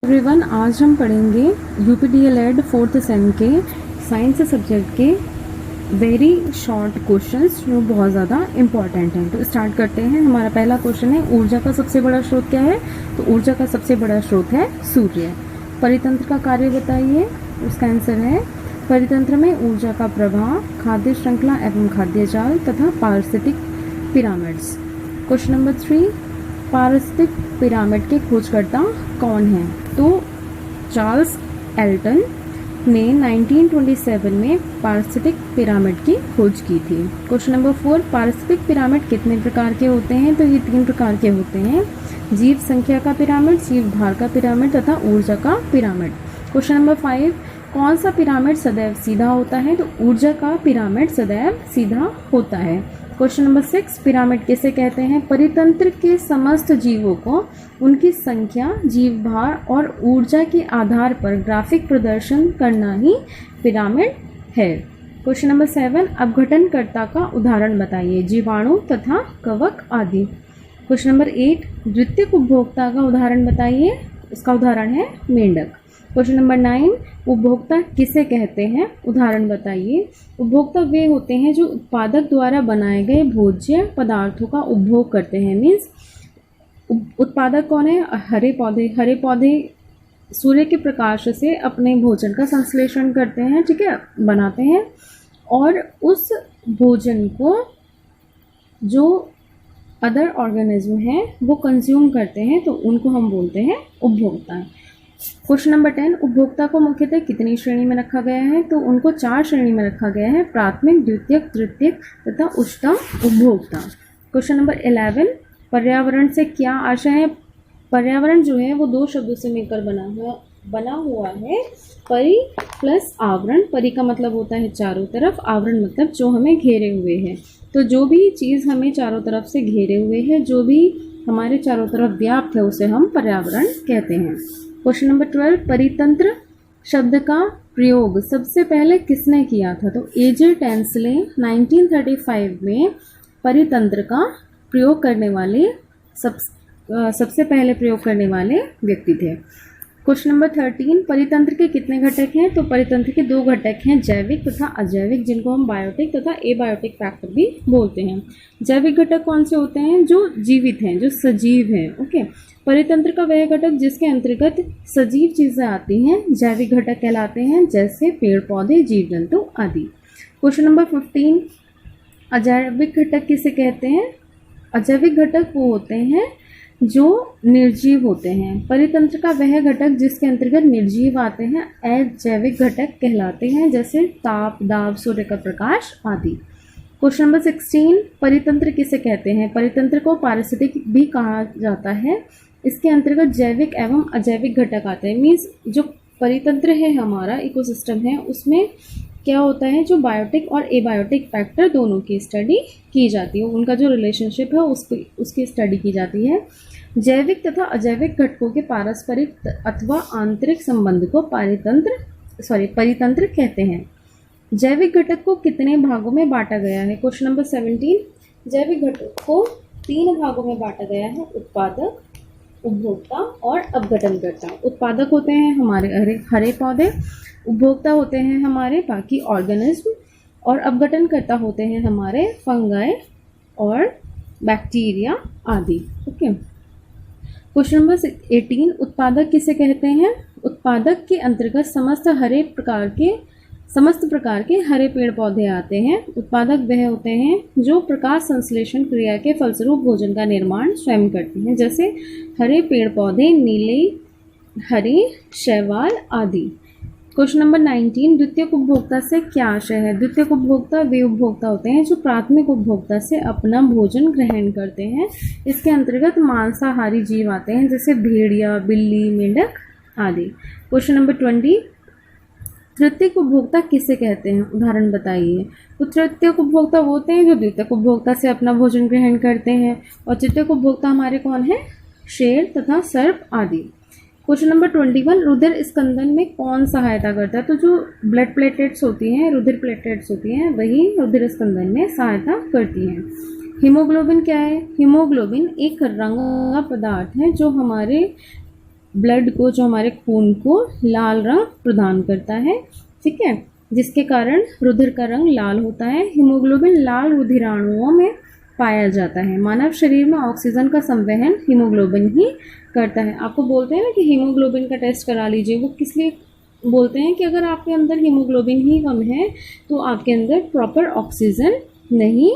Everyone, आज हम पढ़ेंगे यूपीडीएलएड 4th सेम के साइंस सब्जेक्ट के वेरी शॉर्ट क्वेश्चंस जो बहुत ज़्यादा इम्पॉर्टेंट हैं। तो स्टार्ट करते हैं। हमारा पहला क्वेश्चन है, ऊर्जा का सबसे बड़ा स्रोत क्या है? तो ऊर्जा का सबसे बड़ा स्रोत है सूर्य। परितंत्र का कार्य बताइए। उसका आंसर है परितंत्र में ऊर्जा का प्रवाह, खाद्य श्रृंखला एवं खाद्य जाल तथा पारिस्थितिक पिरामिड्स। क्वेश्चन नंबर 3, पारिस्थितिक पिरामिड के खोजकर्ता कौन हैं? तो चार्ल्स एल्टन ने 1927 में पारिस्थितिक पिरामिड की खोज की थी। क्वेश्चन नंबर 4, पारिस्थितिक पिरामिड कितने प्रकार के होते हैं? तो ये 3 प्रकार के होते हैं, जीव संख्या का पिरामिड, जीव भार का पिरामिड तथा ऊर्जा का पिरामिड। क्वेश्चन नंबर 5, कौन सा पिरामिड सदैव सीधा होता है? तो ऊर्जा का पिरामिड सदैव सीधा होता है। क्वेश्चन नंबर 6, पिरामिड किसे कहते हैं? परितंत्र के समस्त जीवों को उनकी संख्या, जीव भार और ऊर्जा के आधार पर ग्राफिक प्रदर्शन करना ही पिरामिड है। क्वेश्चन नंबर 7, अपघटनकर्ता का उदाहरण बताइए। जीवाणु तथा कवक आदि। क्वेश्चन नंबर 8, द्वितीयक उपभोक्ता का उदाहरण बताइए। इसका उदाहरण है मेंढक। क्वेश्चन नंबर 9, उपभोक्ता किसे कहते हैं? उदाहरण बताइए। उपभोक्ता वे होते हैं जो उत्पादक द्वारा बनाए गए भोज्य पदार्थों का उपभोग करते हैं। मीन्स उत्पादक कौन है? हरे पौधे। हरे पौधे सूर्य के प्रकाश से अपने भोजन का संश्लेषण करते हैं, ठीक है, बनाते हैं, और उस भोजन को जो अदर ऑर्गेनिज्म हैं वो कंज्यूम करते हैं, तो उनको हम बोलते हैं उपभोक्ता। क्वेश्चन नंबर 10, उपभोक्ता को मुख्यतः कितनी श्रेणी में रखा गया है? तो उनको 4 श्रेणी में रखा गया है, प्राथमिक, द्वितीयक, तृतीयक तथा उच्चतम उपभोक्ता। क्वेश्चन नंबर 11, पर्यावरण से क्या आशय है? पर्यावरण जो है वो 2 शब्दों से मिलकर बना हुआ है, परि प्लस आवरण। परि का मतलब होता है चारों तरफ, आवरण मतलब जो हमें घेरे हुए है। तो जो भी चीज़ हमें चारों तरफ से घेरे हुए है, जो भी हमारे चारों तरफ व्याप्त है, उसे हम पर्यावरण कहते हैं। क्वेश्चन नंबर 12, परितंत्र शब्द का प्रयोग सबसे पहले किसने किया था? तो एजे टेंसले 1935 में परितंत्र का प्रयोग करने वाले सबसे पहले प्रयोग करने वाले व्यक्ति थे। क्वेश्चन नंबर 13, परितंत्र के कितने घटक हैं? तो परितंत्र के 2 घटक हैं, जैविक तथा अजैविक, जिनको हम बायोटिक तथा एबायोटिक फैक्टर भी बोलते हैं। जैविक घटक कौन से होते हैं? जो जीवित हैं, जो सजीव हैं। ओके, परितंत्र का वह घटक जिसके अंतर्गत सजीव चीज़ें आती हैं जैविक घटक कहलाते हैं, जैसे पेड़ पौधे, जीव जंतु आदि। क्वेश्चन नंबर 15, अजैविक घटक किसे कहते हैं? अजैविक घटक वो होते हैं जो निर्जीव होते हैं। परितंत्र का वह घटक जिसके अंतर्गत निर्जीव आते हैं अजैविक घटक कहलाते हैं, जैसे ताप, दाब, सूर्य का प्रकाश आदि। क्वेश्चन नंबर 16, परितंत्र किसे कहते हैं? परितंत्र को पारिस्थितिक भी कहा जाता है। इसके अंतर्गत जैविक एवं अजैविक घटक आते हैं। मीन्स जो परितंत्र है, हमारा इकोसिस्टम है, उसमें क्या होता है, जो बायोटिक और एबायोटिक फैक्टर दोनों की स्टडी की जाती है, उनका जो रिलेशनशिप है उसकी स्टडी की जाती है। जैविक तथा अजैविक घटकों के पारस्परिक अथवा आंतरिक संबंध को परितंत्र कहते हैं। जैविक घटक को कितने भागों में बांटा गया है? क्वेश्चन नंबर 17, जैविक घटक को 3 भागों में बांटा गया है, उत्पादक, उपभोक्ता और अपघटनकर्ता। उत्पादक होते हैं हमारे हरे पौधे, उपभोक्ता होते हैं हमारे बाकी ऑर्गेनिज्म, और अपघटनकर्ता होते हैं हमारे फंगाई और बैक्टीरिया आदि। ओके, क्वेश्चन नंबर 18, उत्पादक किसे कहते हैं? उत्पादक के अंतर्गत समस्त प्रकार के हरे पेड़ पौधे आते हैं। उत्पादक वह होते हैं जो प्रकाश संश्लेषण क्रिया के फलस्वरूप भोजन का निर्माण स्वयं करते हैं, जैसे हरे पेड़ पौधे, नीले, हरे शैवाल आदि। क्वेश्चन नंबर 19, द्वितीयक उपभोक्ता से क्या आशय है? द्वितीयक उपभोक्ता वे उपभोक्ता होते हैं जो प्राथमिक उपभोक्ता से अपना भोजन ग्रहण करते हैं। इसके अंतर्गत मांसाहारी जीव आते हैं, जैसे भेड़िया, बिल्ली, मेंढक आदि। क्वेश्चन नंबर 20, तृतीयक उपभोक्ता किसे कहते हैं? उदाहरण बताइए। तो तृतीयक उपभोक्ता वो होते हैं जो द्वितीयक उपभोक्ता से अपना भोजन ग्रहण करते हैं, और तृतीयक उपभोक्ता हमारे कौन है? शेर तथा सर्प आदि। क्वेश्चन नंबर 21, रुधिर स्कंदन में कौन सहायता करता है? तो जो ब्लड प्लेटलेट्स होती हैं, रुधिर प्लेटलेट्स होती हैं, वही रुधिर स्कंदन में सहायता करती हैं। हीमोग्लोबिन क्या है? हीमोग्लोबिन एक रंगा पदार्थ है जो हमारे ब्लड को, जो हमारे खून को लाल रंग प्रदान करता है, ठीक है, जिसके कारण रुधिर का रंग लाल होता है। हीमोग्लोबिन लाल रुधिराणुओं में पाया जाता है। मानव शरीर में ऑक्सीजन का संवहन हीमोग्लोबिन ही करता है। आपको बोलते हैं ना कि हीमोग्लोबिन का टेस्ट करा लीजिए, वो किस लिए बोलते हैं कि अगर आपके अंदर हीमोग्लोबिन ही कम है तो आपके अंदर प्रॉपर ऑक्सीजन नहीं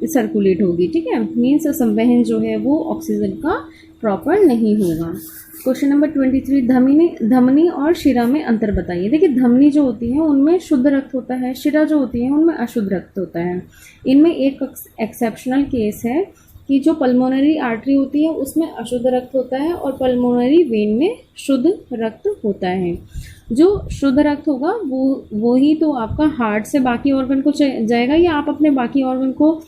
सर्कुलेट होगी, ठीक है, मीन्स संवहन जो है वो ऑक्सीजन का प्रॉपर नहीं होगा। क्वेश्चन नंबर 23, धमनी और शिरा में अंतर बताइए। देखिए, धमनी जो होती है उनमें शुद्ध रक्त होता है, शिरा जो होती है उनमें अशुद्ध रक्त होता है। इनमें एक एक्सेप्शनल केस है कि जो पल्मोनरी आर्टरी होती है उसमें अशुद्ध रक्त होता है और पल्मोनरी वेन में शुद्ध रक्त होता है। जो शुद्ध रक्त होगा वो ही तो आपका हार्ट से बाकी ऑर्गन को जाएगा, या आप अपने बाकी ऑर्गन को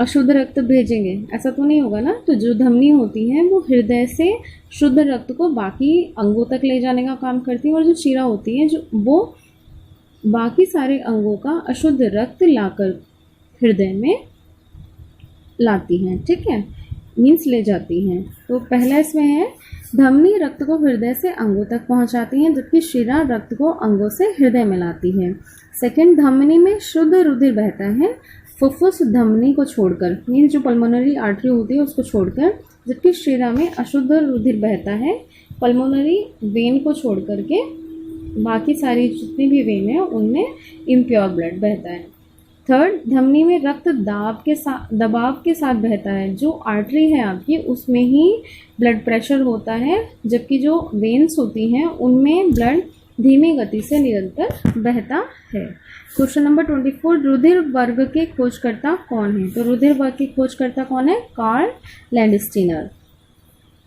अशुद्ध रक्त भेजेंगे, ऐसा तो नहीं होगा ना। तो जो धमनी होती है वो हृदय से शुद्ध रक्त को बाकी अंगों तक ले जाने का काम करती है, और जो शिरा होती है जो वो बाकी सारे अंगों का अशुद्ध रक्त लाकर हृदय में लाती हैं, ठीक है, मीन्स ले जाती हैं। तो पहला इसमें है धमनी रक्त को हृदय से अंगों तक पहुंचाती हैं, जबकि शिरा रक्त को अंगों से हृदय में लाती है। सेकंड, धमनी में शुद्ध रुधिर बहता है फुफ्फुस धमनी को छोड़कर, मीन्स जो पल्मोनरी आर्टरी होती है उसको छोड़कर, जबकि शिरा में अशुद्ध रुधिर बहता है पल्मोनरी वेन को छोड़ करके, बाकी सारी जितनी भी वेन है उनमें इम्प्योर ब्लड बहता है। थर्ड, धमनी में रक्त दबाव के साथ बहता है। जो आर्टरी है आपकी उसमें ही ब्लड प्रेशर होता है, जबकि जो वेन्स होती हैं उनमें ब्लड धीमी गति से निरंतर बहता है। क्वेश्चन नंबर 24, रुधिर वर्ग के खोजकर्ता कौन है? तो रुधिर वर्ग के खोजकर्ता कौन है? Karl Landsteiner.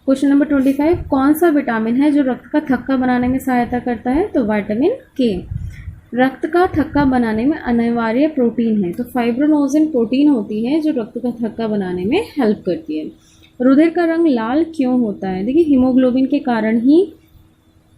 क्वेश्चन नंबर 25, कौन सा विटामिन है जो रक्त का थक्का बनाने में सहायता करता है? तो विटामिन के। रक्त का थक्का बनाने में अनिवार्य प्रोटीन है, तो फाइब्रोनोजिन प्रोटीन होती है जो रक्त का थक्का बनाने में हेल्प करती है। रुधिर का रंग लाल क्यों होता है? देखिए, हीमोग्लोबिन के कारण ही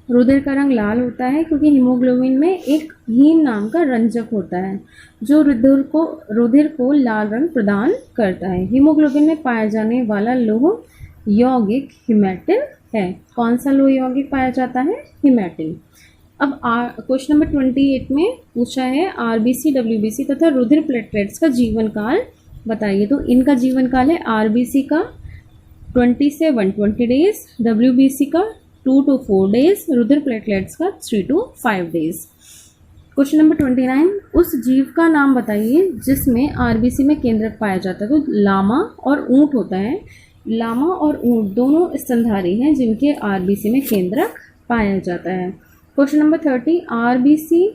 रुधिर का रंग लाल होता है, क्योंकि हीमोग्लोबिन में एक हीम नाम का रंजक होता है जो रुधिर को लाल रंग प्रदान करता है। हीमोग्लोबिन में पाया जाने वाला लोह यौगिक हीमेटिन है। कौन सा लोह यौगिक पाया जाता है? हीमेटिन। अब क्वेश्चन नंबर 28 में पूछा है आरबीसी, डब्ल्यूबीसी तथा रुधिर प्लेटलेट्स का जीवन काल बताइए। तो इनका जीवन काल है आरबीसी का 20 से 120 डेज, डब्ल्यूबीसी का 2 to 4 डेज, रुधिर प्लेटलेट्स का 3 to 5 डेज। क्वेश्चन नंबर 29, उस जीव का नाम बताइए जिसमें आरबीसी में केंद्रक पाया जाता है। तो लामा और ऊंट होता है। लामा और ऊंट दोनों स्तनधारी हैं जिनके आरबीसी में केंद्रक पाया जाता है। क्वेश्चन नंबर 30, आरबीसी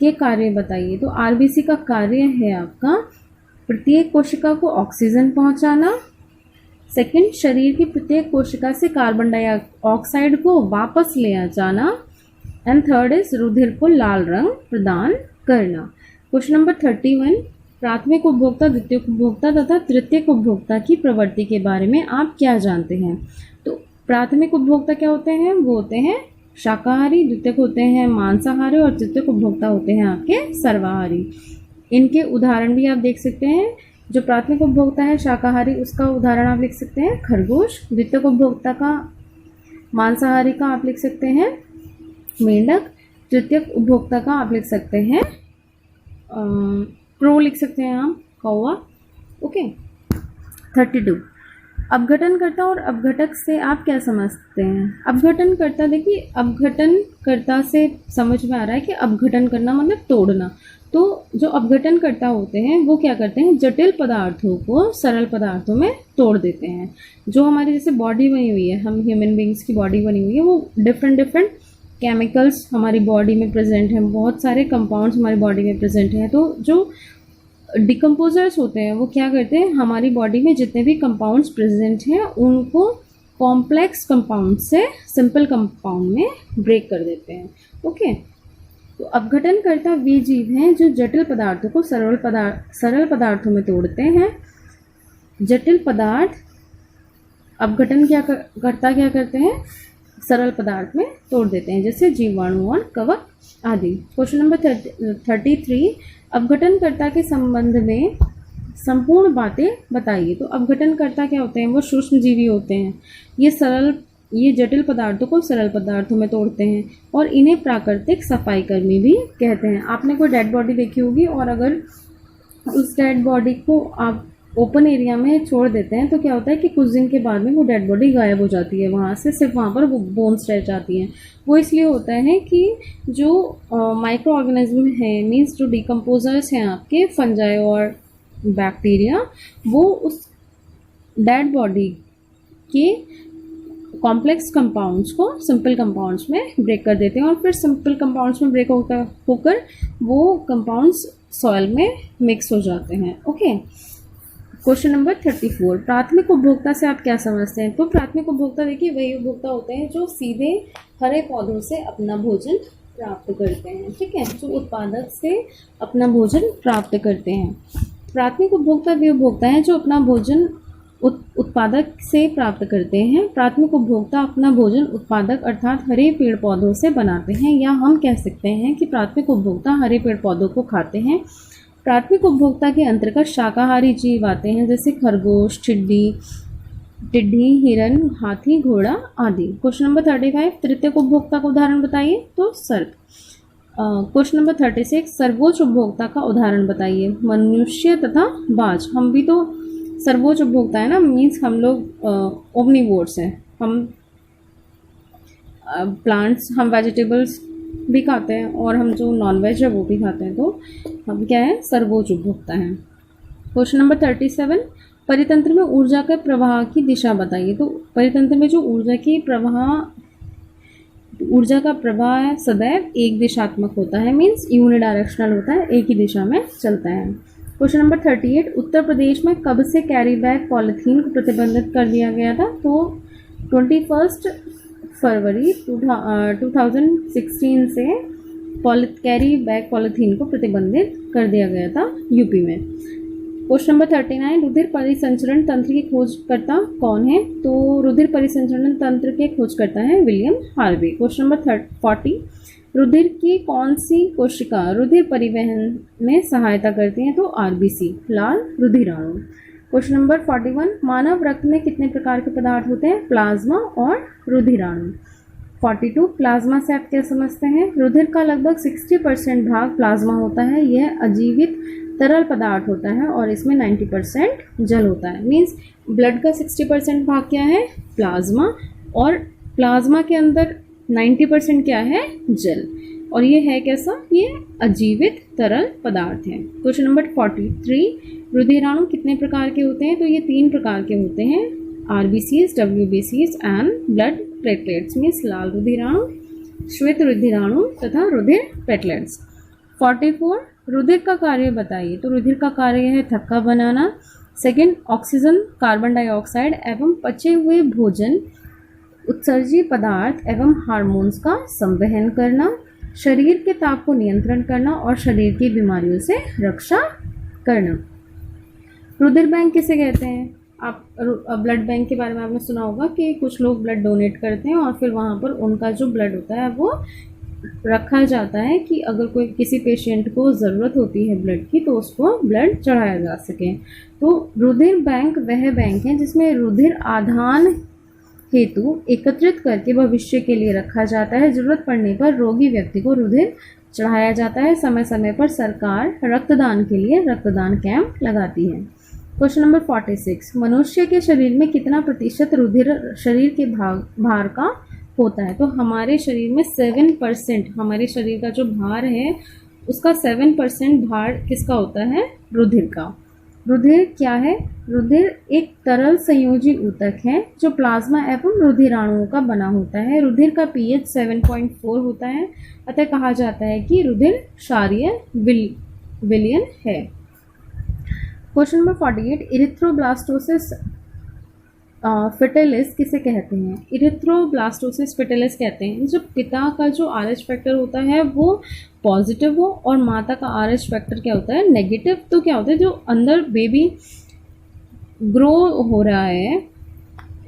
के कार्य बताइए। तो आरबीसी का कार्य है आपका प्रत्येक कोशिका को ऑक्सीजन पहुंचाना। सेकंड, शरीर की प्रत्येक कोशिका से कार्बन डाइऑक्साइड को वापस ले जाना। एंड थर्ड इज रुधिर को लाल रंग प्रदान करना। क्वेश्चन नंबर 31, प्राथमिक उपभोक्ता, द्वितीयक उपभोक्ता तथा तृतीयक उपभोक्ता की प्रवृत्ति के बारे में आप क्या जानते हैं? तो प्राथमिक उपभोक्ता क्या होते हैं? वो होते हैं शाकाहारी, द्वितीयक होते हैं मांसाहारी और तृतीयक उपभोक्ता होते हैं आपके सर्वाहारी। इनके उदाहरण भी आप देख सकते हैं। जो प्राथमिक उपभोक्ता है शाकाहारी, उसका उदाहरण आप लिख सकते हैं खरगोश। द्वितीयक उपभोक्ता का मांसाहारी का आप लिख सकते हैं मेंढक। तृतीयक उपभोक्ता का आप लिख सकते हैं क्रो, लिख सकते हैं आप कौवा। ओके। 32, अपघटनकर्ता और अपघटक से आप क्या समझते हैं? अपघटनकर्ता, देखिए अपघटनकर्ता से समझ में आ रहा है कि अपघटन करना मतलब तोड़ना। तो जो अपघटनकर्ता होते हैं वो क्या करते हैं? जटिल पदार्थों को सरल पदार्थों में तोड़ देते हैं। जो हमारी जैसे बॉडी बनी हुई है, हम ह्यूमन बींग्स की बॉडी बनी हुई है, वो डिफरेंट केमिकल्स हमारी बॉडी में प्रेजेंट हैं, बहुत सारे कंपाउंड्स हमारी बॉडी में प्रेजेंट हैं। तो जो डिकम्पोजर्स होते हैं वो क्या करते हैं? हमारी बॉडी में जितने भी कंपाउंड्स प्रेजेंट हैं उनको कॉम्प्लेक्स कंपाउंड से सिंपल कंपाउंड में ब्रेक कर देते हैं। ओके। तो अपघटनकर्ता वे जीव हैं जो जटिल पदार्थों को सरल पदार्थों में तोड़ते हैं। जटिल पदार्थ अपघटन क्या करते हैं? सरल पदार्थ में तोड़ देते हैं, जैसे जीवाणु और कवक आदि। क्वेश्चन नंबर 33, अपघटनकर्ता के संबंध में संपूर्ण बातें बताइए। तो अपघटनकर्ता क्या होते हैं? वो सूक्ष्म जीवी होते हैं। ये सरल ये जटिल पदार्थों को सरल पदार्थों में तोड़ते हैं और इन्हें प्राकृतिक सफाई कर्मी भी कहते हैं। आपने कोई डेड बॉडी देखी होगी और अगर उस डेड बॉडी को आप ओपन एरिया में छोड़ देते हैं तो क्या होता है कि कुछ दिन के बाद में वो डेड बॉडी गायब हो जाती है वहाँ से, सिर्फ वहाँ पर वो बोन्स रह जाती हैं। वो इसलिए होता है कि जो माइक्रो ऑर्गेनिज्म है, मीन्स जो डिकम्पोजर्स हैं आपके फंजाई और बैक्टीरिया, वो उस डेड बॉडी के कॉम्प्लेक्स कंपाउंड्स को सिंपल कंपाउंड्स में ब्रेक कर देते हैं और फिर सिंपल कंपाउंड्स में ब्रेक होकर वो कंपाउंड्स सॉइल में मिक्स हो जाते हैं। ओके, क्वेश्चन नंबर 34, प्राथमिक उपभोक्ता से आप क्या समझते हैं? तो प्राथमिक उपभोक्ता देखिए वही उपभोक्ता होते हैं जो सीधे हरे पौधों से अपना भोजन प्राप्त करते हैं, ठीक है, जो उत्पादक से अपना भोजन प्राप्त करते हैं। प्राथमिक उपभोक्ता वे उपभोक्ता हैं जो अपना भोजन उत्पादक से प्राप्त करते हैं। प्राथमिक उपभोक्ता अपना भोजन उत्पादक अर्थात हरे पेड़ पौधों से बनाते हैं, या हम कह सकते हैं कि प्राथमिक उपभोक्ता हरे पेड़ पौधों को खाते हैं। प्राथमिक उपभोक्ता के अंतर्गत शाकाहारी जीव आते हैं जैसे खरगोश, टिड्डी, हिरन, हाथी, घोड़ा आदि। क्वेश्चन नंबर 35, तृतीयक उपभोक्ता का उदाहरण बताइए। तो सर्प। क्वेश्चन नंबर 36, सर्वोच्च उपभोक्ता का उदाहरण बताइए। मनुष्य तथा बाज। हम भी तो सर्वोच्च उपभोक्ता है ना, मीन्स हम लोग ओमनिवोर्स हैं, हम प्लांट्स, हम वेजिटेबल्स भी खाते हैं और हम जो नॉन वेज है वो भी खाते हैं, तो हम क्या है, सर्वोच्च उपभोक्ता हैं। क्वेश्चन नंबर 37, परितंत्र में ऊर्जा के प्रवाह की दिशा बताइए। तो परितंत्र में जो ऊर्जा का प्रवाह सदैव एक दिशात्मक होता है, मीन्स यूनिडायरेक्शनल होता है, एक ही दिशा में चलता है। क्वेश्चन नंबर 38, उत्तर प्रदेश में कब से कैरी बैग पॉलीथीन को प्रतिबंधित कर दिया गया था? तो 21 फरवरी 2016 से कैरी बैग पॉलीथीन को प्रतिबंधित कर दिया गया था यूपी में। क्वेश्चन नंबर 39, रुधिर परिसंचरण तंत्र की खोजकर्ता कौन है? तो रुधिर परिसंचरण तंत्र के खोजकर्ता है विलियम हार्वे। क्वेश्चन नंबर 40, रुधिर की कौन सी कोशिका रुधिर परिवहन में सहायता करती हैं? तो आरबीसी, लाल रुधिराणु। क्वेश्चन नंबर 41, मानव रक्त में कितने प्रकार के पदार्थ होते हैं? प्लाज्मा और रुधिराणु। 42, प्लाज्मा से आप क्या समझते हैं? रुधिर का लगभग 60% भाग प्लाज्मा होता है। यह अजीवित तरल पदार्थ होता है और इसमें 90% जल होता है। मीन्स ब्लड का 60% भाग क्या है? प्लाज्मा, और प्लाज्मा के अंदर 90% क्या है? जल। और ये है कैसा? ये अजीवित तरल पदार्थ है। क्वेश्चन नंबर 43, रुधिराणु कितने प्रकार के होते हैं? तो ये 3 प्रकार के होते हैं, आरबीसीज, डब्ल्यूबीसीज एंड ब्लड प्लेटलेट्स, मीन्स लाल रुधिराणु, श्वेत रुधिराणु तथा रुधिर प्लेटलेट्स। 44, रुधिर का कार्य बताइए। तो रुधिर का कार्य है थक्का बनाना, सेकेंड ऑक्सीजन, कार्बन डाइऑक्साइड एवं पचे हुए भोजन, उत्सर्जी पदार्थ एवं हार्मोन्स का संवहन करना, शरीर के ताप को नियंत्रण करना और शरीर की बीमारियों से रक्षा करना। रुधिर बैंक किसे कहते हैं? आप ब्लड बैंक के बारे में आपने सुना होगा कि कुछ लोग ब्लड डोनेट करते हैं और फिर वहाँ पर उनका जो ब्लड होता है वो रखा जाता है कि अगर कोई किसी पेशेंट को ज़रूरत होती है ब्लड की तो उसको ब्लड चढ़ाया जा सके। तो रुधिर बैंक वह बैंक है जिसमें रुधिर आधान हेतु एकत्रित करके भविष्य के लिए रखा जाता है। ज़रूरत पड़ने पर रोगी व्यक्ति को रुधिर चढ़ाया जाता है। समय समय पर सरकार रक्तदान के लिए रक्तदान कैंप लगाती है। क्वेश्चन नंबर 46, मनुष्य के शरीर में कितना प्रतिशत रुधिर शरीर के भार का होता है? तो हमारे शरीर में 7%, हमारे शरीर का जो भार है उसका 7% भार किसका होता है? रुधिर का। रुधिर क्या है? रुधिर एक तरल संयोजी ऊतक है जो प्लाज्मा एवं रुधिराणुओं का बना होता है। रुधिर का pH 7.4 होता है, अतः कहा जाता है कि रुधिर क्षारीय विलयन है। क्वेश्चन नंबर 48, इरिथ्रोब्लास्टोसिस फिटेलिस किसे कहते हैं? इरिथ्रोब्लास्टोसिस फिटेलिस कहते हैं जब पिता का जो RH फैक्टर होता है वो पॉजिटिव हो और माता का RH फैक्टर क्या होता है? नेगेटिव। तो क्या होता है, जो अंदर बेबी ग्रो हो रहा है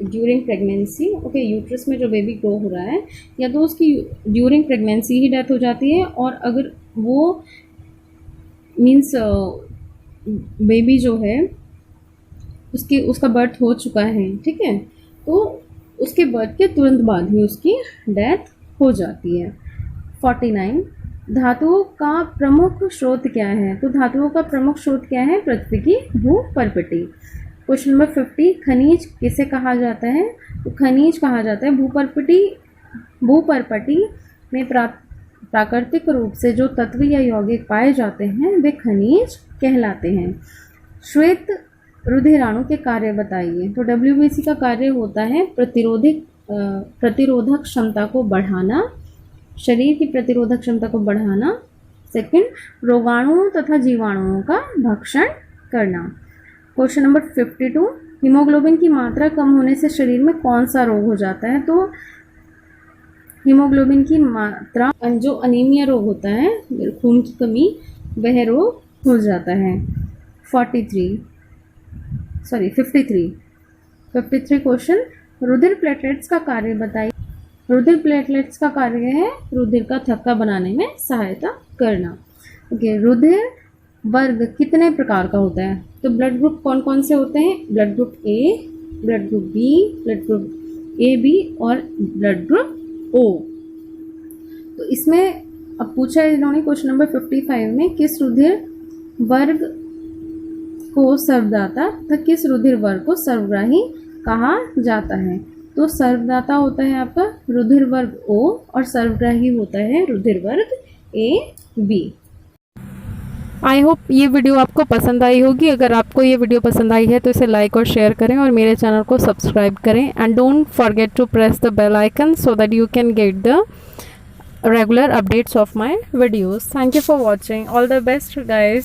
ड्यूरिंग प्रेगनेंसी, ओके, यूट्रस में जो बेबी ग्रो हो रहा है, या तो उसकी ड्यूरिंग प्रेगनेंसी ही डेथ हो जाती है, और अगर वो मीन्स बेबी जो है उसका बर्थ हो चुका है, ठीक है, तो उसके बर्थ के तुरंत बाद ही उसकी डेथ हो जाती है। 49 धातुओं का प्रमुख स्रोत क्या है? तो धातुओं का प्रमुख स्रोत क्या है? पृथ्वी की भूपर्पटी। क्वेश्चन नंबर 50 खनिज किसे कहा जाता है? तो खनिज कहा जाता है भूपर्पटी में प्राकृतिक रूप से जो तत्व या यौगिक पाए जाते हैं वे खनिज कहलाते हैं। श्वेत रुधिराणु के कार्य बताइए। तो WBC का कार्य होता है प्रतिरोधक क्षमता को बढ़ाना, शरीर की प्रतिरोधक क्षमता को बढ़ाना। सेकंड, रोगाणुओं तथा जीवाणुओं का भक्षण करना। क्वेश्चन नंबर 52 हीमोग्लोबिन की मात्रा कम होने से शरीर में कौन सा रोग हो जाता है? तो हीमोग्लोबिन की मात्रा, जो अनीमिया रोग होता है, खून की कमी, वह रोग हो जाता है। 53 क्वेश्चन रुधिर प्लेटलेट्स का कार्य बताइए। रुधिर प्लेटलेट्स का कार्य है रुधिर का थक्का बनाने में सहायता करना। ओके, रुधिर वर्ग कितने प्रकार का होता है? तो ब्लड ग्रुप कौन कौन से होते हैं? Blood group A, blood group B, blood group AB और ब्लड ग्रुप O। तो इसमें अब पूछा है इन्होंने क्वेश्चन नंबर 55 में किस रुधिर वर्ग को सर्वदाता तथा किस रुधिर वर्ग को सर्वग्राही कहा जाता है? तो सर्वदाता होता है आपका रुधिर वर्ग O और सर्वग्राही होता है रुधिर वर्ग AB। आई होप ये वीडियो आपको पसंद आई होगी। अगर आपको ये वीडियो पसंद आई है तो इसे लाइक और शेयर करें और मेरे चैनल को सब्सक्राइब करें and don't forget to press the bell icon so that you can get the regular updates of my videos. Thank you for watching. All the best guys.